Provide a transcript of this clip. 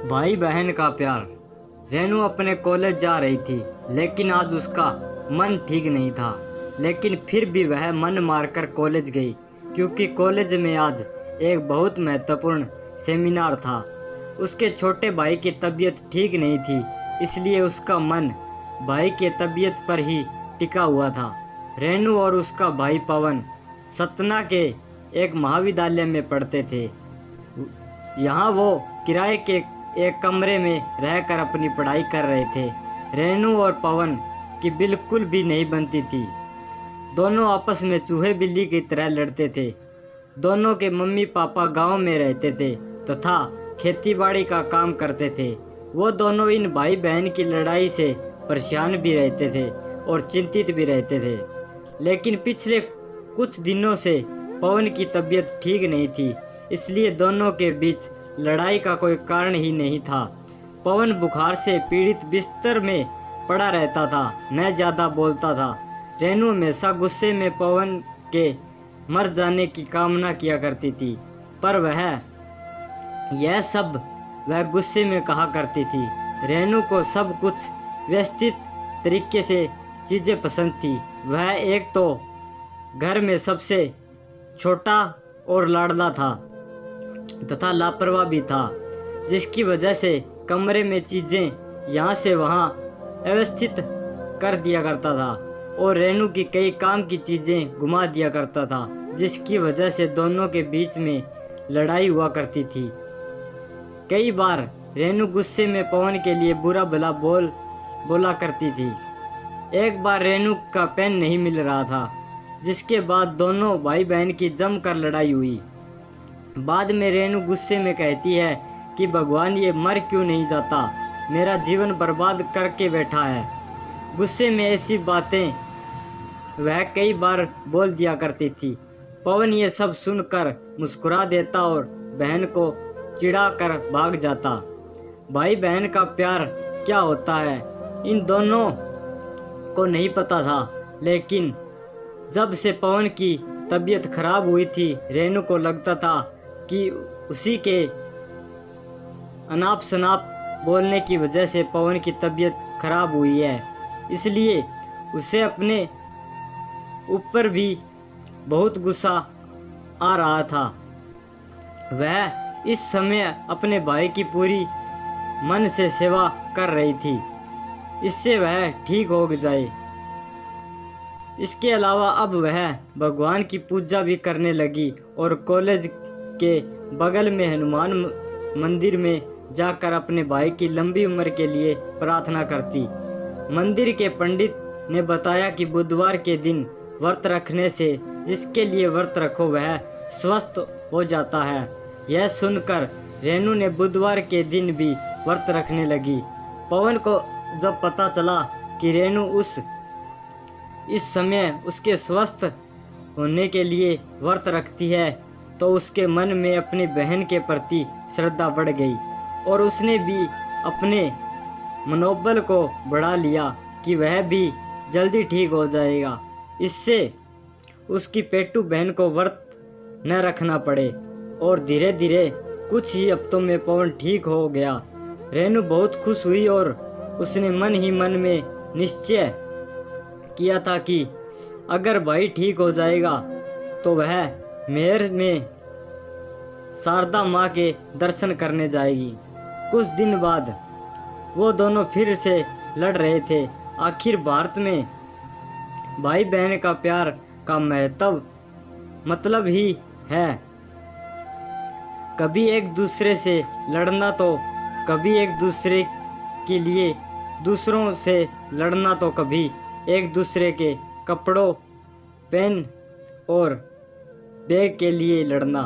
भाई बहन का प्यार। रेनू अपने कॉलेज जा रही थी, लेकिन आज उसका मन ठीक नहीं था। लेकिन फिर भी वह मन मारकर कॉलेज गई, क्योंकि कॉलेज में आज एक बहुत महत्वपूर्ण सेमिनार था। उसके छोटे भाई की तबीयत ठीक नहीं थी, इसलिए उसका मन भाई के तबीयत पर ही टिका हुआ था। रेनू और उसका भाई पवन सतना के एक महाविद्यालय में पढ़ते थे। यहाँ वो किराए के एक कमरे में रहकर अपनी पढ़ाई कर रहे थे। रेनू और पवन की बिल्कुल भी नहीं बनती थी। दोनों आपस में चूहे बिल्ली की तरह लड़ते थे। दोनों के मम्मी पापा गांव में रहते थे तथा खेतीबाड़ी का काम करते थे। वो दोनों इन भाई बहन की लड़ाई से परेशान भी रहते थे और चिंतित भी रहते थे। लेकिन पिछले कुछ दिनों से पवन की तबीयत ठीक नहीं थी, इसलिए दोनों के बीच लड़ाई का कोई कारण ही नहीं था। पवन बुखार से पीड़ित बिस्तर में पड़ा रहता था, न ज़्यादा बोलता था। रेनू हमेशा गुस्से में पवन के मर जाने की कामना किया करती थी, पर यह सब वह गुस्से में कहा करती थी। रेनू को सब कुछ व्यवस्थित तरीके से चीज़ें पसंद थी। वह एक तो घर में सबसे छोटा और लाडला था तथा लापरवाह भी था, जिसकी वजह से कमरे में चीज़ें यहाँ से वहाँ अव्यवस्थित कर दिया करता था और रेनू की कई काम की चीज़ें घुमा दिया करता था, जिसकी वजह से दोनों के बीच में लड़ाई हुआ करती थी। कई बार रेनू गुस्से में पवन के लिए बुरा भला बोला करती थी। एक बार रेनू का पेन नहीं मिल रहा था, जिसके बाद दोनों भाई बहन की जमकर लड़ाई हुई। बाद में रेनू गुस्से में कहती है कि भगवान ये मर क्यों नहीं जाता, मेरा जीवन बर्बाद करके बैठा है। गुस्से में ऐसी बातें वह कई बार बोल दिया करती थी। पवन ये सब सुनकर मुस्कुरा देता और बहन को चिढ़ा कर भाग जाता। भाई बहन का प्यार क्या होता है इन दोनों को नहीं पता था, लेकिन जब से पवन की तबीयत खराब हुई थी, रेनू को लगता था कि उसी के अनाप शनाप बोलने की वजह से पवन की तबीयत खराब हुई है, इसलिए उसे अपने ऊपर भी बहुत गुस्सा आ रहा था। वह इस समय अपने भाई की पूरी मन से सेवा कर रही थी, इससे वह ठीक हो जाए। इसके अलावा अब वह भगवान की पूजा भी करने लगी और कॉलेज के बगल में हनुमान मंदिर में जाकर अपने भाई की लंबी उम्र के लिए प्रार्थना करती। मंदिर के पंडित ने बताया कि बुधवार के दिन व्रत रखने से जिसके लिए व्रत रखो वह स्वस्थ हो जाता है। यह सुनकर रेनू ने बुधवार के दिन भी व्रत रखने लगी। पवन को जब पता चला कि रेनू इस समय उसके स्वस्थ होने के लिए व्रत रखती है, तो उसके मन में अपनी बहन के प्रति श्रद्धा बढ़ गई और उसने भी अपने मनोबल को बढ़ा लिया कि वह भी जल्दी ठीक हो जाएगा। इससे उसकी पेटू बहन को व्रत न रखना पड़े और धीरे धीरे कुछ ही हफ्तों में पवन ठीक हो गया। रेनू बहुत खुश हुई और उसने मन ही मन में निश्चय किया था कि अगर भाई ठीक हो जाएगा तो वह मेहर में शारदा माँ के दर्शन करने जाएगी। कुछ दिन बाद वो दोनों फिर से लड़ रहे थे। आखिर भारत में भाई बहन का प्यार का मतलब ही है कभी एक दूसरे से लड़ना, तो कभी एक दूसरे के लिए दूसरों से लड़ना, तो कभी एक दूसरे के कपड़ों, पेन और बैग के लिए लड़ना।